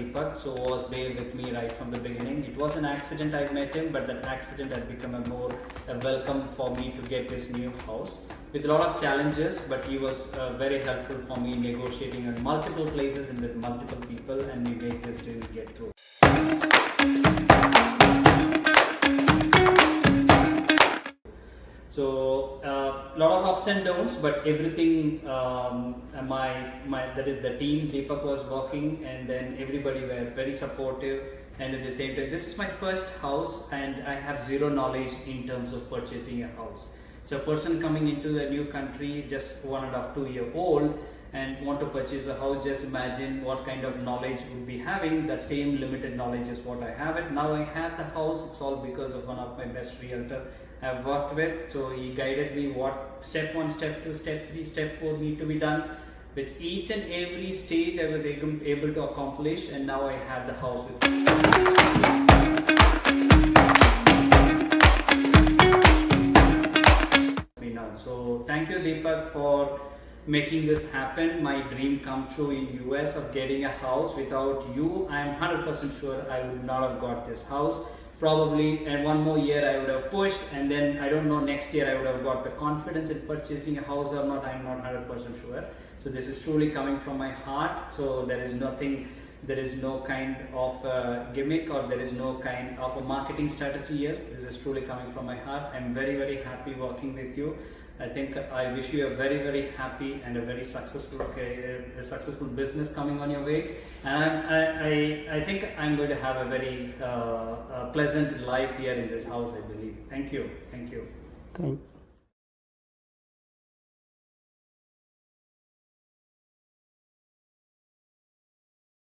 Deepak, so was there with me right from the beginning. It was an accident I met him, but that accident had become a welcome for me to get this new house with a lot of challenges, but he was very helpful for me negotiating in multiple places and with multiple people, and we made this deal get through. So a lot of ups and downs, but everything that is the team Deepak was working, and then everybody were very supportive. And at the same time, this is my first house and I have zero knowledge in terms of purchasing a house. So a person coming into a new country, just 1.5 to 2 year old, and want to purchase a house, just imagine what kind of knowledge would be having. That same limited knowledge is what I have it. Now I have the house, it's all because of one of my best realtor I've worked with. So he guided me what step 1, step 2, step 3, step 4 need to be done. With each and every stage I was able to accomplish, and now I have the house with me now. So thank you Deepak for making this happen. My dream come true in US of getting a house. Without you, I am 100% sure I would not have got this house. Probably and one more year I would have pushed, and then I don't know, next year I would have got the confidence in purchasing a house or not. I'm not 100% sure. So this is truly coming from my heart. So there is no kind of gimmick, or there is no kind of a marketing strategy. Yes, this is truly coming from my heart. I'm very, very happy working with you. I think I wish you a very, very happy and a very successful business coming on your way. And I think I'm going to have a very pleasant life here in this house, I believe. Thank you. Thank you. Thank